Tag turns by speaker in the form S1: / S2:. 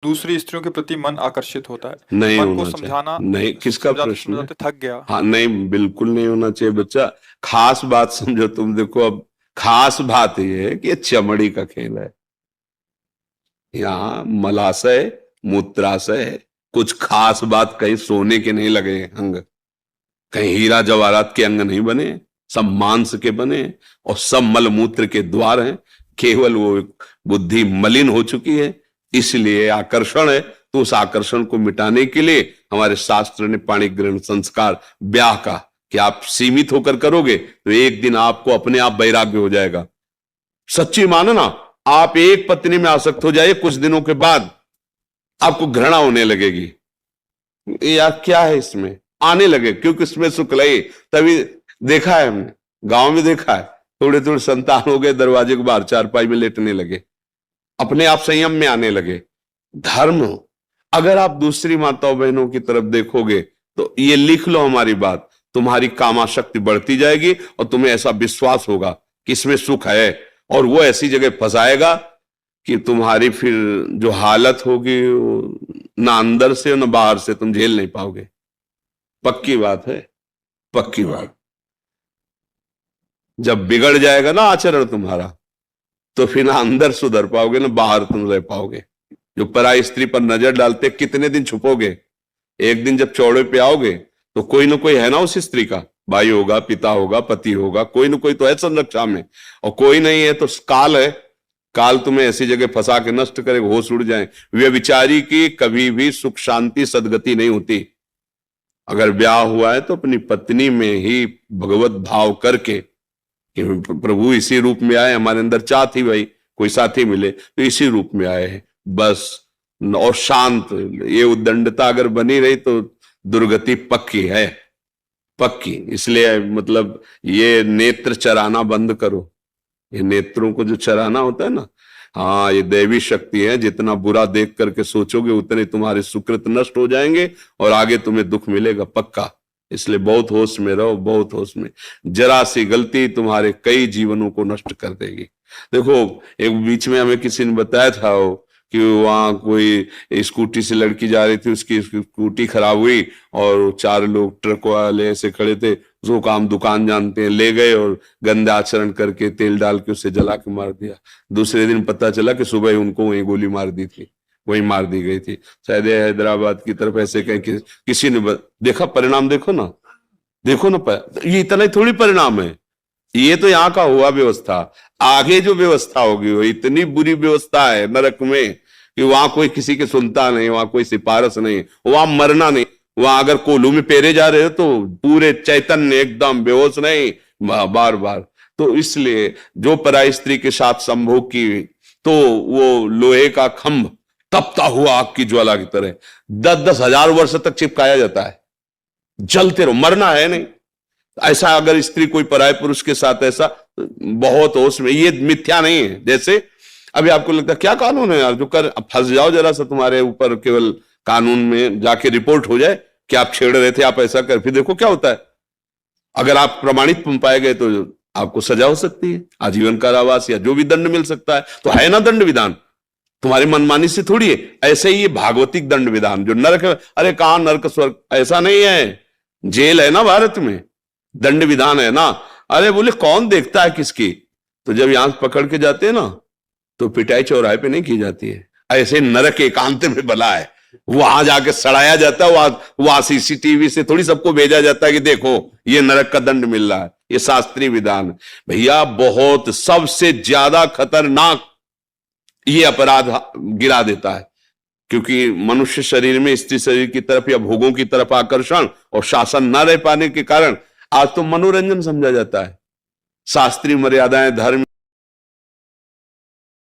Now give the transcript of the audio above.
S1: दूसरी स्त्रियों के प्रति मन आकर्षित होता है।
S2: नहीं
S1: मन को
S2: होना चाहिए।
S1: समझाना,
S2: नहीं, किसका
S1: समझाते
S2: प्रश्न है?
S1: समझाते थक गया।
S2: हाँ, नहीं, बिल्कुल नहीं होना चाहिए बच्चा। खास बात समझो तुम, देखो अब खास बात ये है कि ये चमड़ी का खेल है। यहाँ मलाशय, मूत्राशय है। कुछ खास बात, कहीं सोने के नहीं लगे हैं अंग, कहीं हीरा जवाहरात के अंग नहीं बने, सब मांस के बने और सब मलमूत्र के द्वार हैं। केवल वो बुद्धि मलिन हो चुकी है, इसलिए आकर्षण है। तो उस आकर्षण को मिटाने के लिए हमारे शास्त्र ने पाणी ग्रहण संस्कार ब्याह का कि आप सीमित होकर करोगे तो एक दिन आपको अपने आप वैराग्य हो जाएगा। सच्ची मानना, आप एक पत्नी में आसक्त हो जाइए, कुछ दिनों के बाद आपको घृणा होने लगेगी। यार क्या है इसमें, आने लगे, क्योंकि इसमें सुख लगे। तभी देखा है हमने, गांव में देखा है, थोड़े थोड़े संतान हो गए, दरवाजे के बाहर चारपाई में लेटने लगे, अपने आप संयम में आने लगे। धर्म, अगर आप दूसरी माताओं बहनों की तरफ देखोगे तो ये लिख लो हमारी बात, तुम्हारी कामाशक्ति बढ़ती जाएगी और तुम्हें ऐसा विश्वास होगा कि इसमें सुख है, और वो ऐसी जगह फंसाएगा कि तुम्हारी फिर जो हालत होगी ना अंदर से ना बाहर से तुम झेल नहीं पाओगे। पक्की बात है, पक्की बात। जब बिगड़ जाएगा ना आचरण तुम्हारा, तो फिर ना अंदर सुधर पाओगे ना बाहर तुम रह पाओगे। जो पराई स्त्री पर नजर डालते कितने दिन छुपोगे? एक दिन जब चौड़े पे आओगे तो कोई ना कोई है ना उस स्त्री का, भाई होगा, पिता होगा, पति होगा, कोई ना कोई तो है संरक्षा में। और कोई नहीं है तो काल है, काल तुम्हें ऐसी जगह फंसा के नष्ट करे, होश उड़ जाए। व्यभिचारी की कभी भी सुख शांति सदगति नहीं होती। अगर ब्याह हुआ है तो अपनी पत्नी में ही भगवत भाव करके कि प्रभु इसी रूप में आए, हमारे अंदर चाह थी भाई कोई साथी मिले तो इसी रूप में आए हैं बस, और शांत। ये उद्दंडता अगर बनी रही तो दुर्गति पक्की है, पक्की। इसलिए मतलब ये नेत्र चराना बंद करो, ये नेत्रों को जो चराना होता है ना, हाँ ये दैवी शक्ति है। जितना बुरा देख करके सोचोगे उतने तुम्हारे सुकृत नष्ट हो जाएंगे और आगे तुम्हें दुख मिलेगा पक्का। इसलिए बहुत होश में रहो, बहुत होश में। जरा सी गलती तुम्हारे कई जीवनों को नष्ट कर देगी। देखो एक बीच में हमें किसी ने बताया था कि वहां कोई स्कूटी से लड़की जा रही थी, उसकी स्कूटी खराब हुई और चार लोग ट्रक वाले ऐसे खड़े थे, जो काम दुकान जानते हैं, ले गए और गंदा आचरण करके तेल डाल के उसे जला के मार दिया। दूसरे दिन पता चला कि सुबह उनको वहीं गोली मार दी थी, वहीं मार दी गई थी। शायद हैदराबाद की तरफ ऐसे कहीं किसी ने देखा। परिणाम देखो ना, देखो ना, ये इतना ही थोड़ी परिणाम है, ये तो यहाँ का हुआ व्यवस्था। आगे जो व्यवस्था होगी वो इतनी बुरी व्यवस्था है नरक में कि वहां कोई किसी की सुनता नहीं, वहां कोई सिफारिश नहीं, वहां मरना नहीं। वहां अगर कोल्हू में पेरे जा रहे हो तो पूरे चैतन्य एकदम बेहोश नहीं, बार बार। तो इसलिए जो पराई स्त्री के साथ संभोग की तो वो लोहे का खंभ तपता हुआ आग की ज्वाला की तरह 10-10 हजार वर्ष तक चिपकाया जाता है। जलते रहो, मरना है नहीं। ऐसा अगर स्त्री कोई पराये पुरुष के साथ ऐसा, बहुत होश में, ये मिथ्या नहीं है। जैसे अभी आपको लगता है क्या कानून है यार, जो कर फंस जाओ जरा सा, तुम्हारे ऊपर केवल कानून में जाके रिपोर्ट हो जाए कि आप छेड़ रहे थे, आप ऐसा कर, फिर देखो क्या होता है। अगर आप प्रमाणित पाए गए तो आपको सजा हो सकती है, आजीवन कारावास या जो भी दंड मिल सकता है। तो है ना दंड विधान, तुम्हारी मनमानी से थोड़ी है। ऐसे ही ये भागवतिक दंड विधान जो नरक, अरे कहां नरक स्वर्ग, ऐसा नहीं है। जेल है ना भारत में, दंड विधान है ना। अरे बोले कौन देखता है किसकी, तो जब यहां पकड़ के जाते हैं ना तो पिटाई चौराहे पे नहीं की जाती है। ऐसे नरक एकांत में बला है, वहां जाके सड़ाया जाता है। वहां सीसीटीवी से थोड़ी सबको भेजा जाता है कि देखो ये नरक का दंड मिल रहा है। ये शास्त्रीय विधान भैया, बहुत सबसे ज्यादा खतरनाक ये अपराध गिरा देता है। क्योंकि मनुष्य शरीर में स्त्री शरीर की तरफ या भोगों की तरफ आकर्षण और शासन न रह पाने के कारण आज तो मनोरंजन समझा जाता है। शास्त्रीय मर्यादाएं, धर्म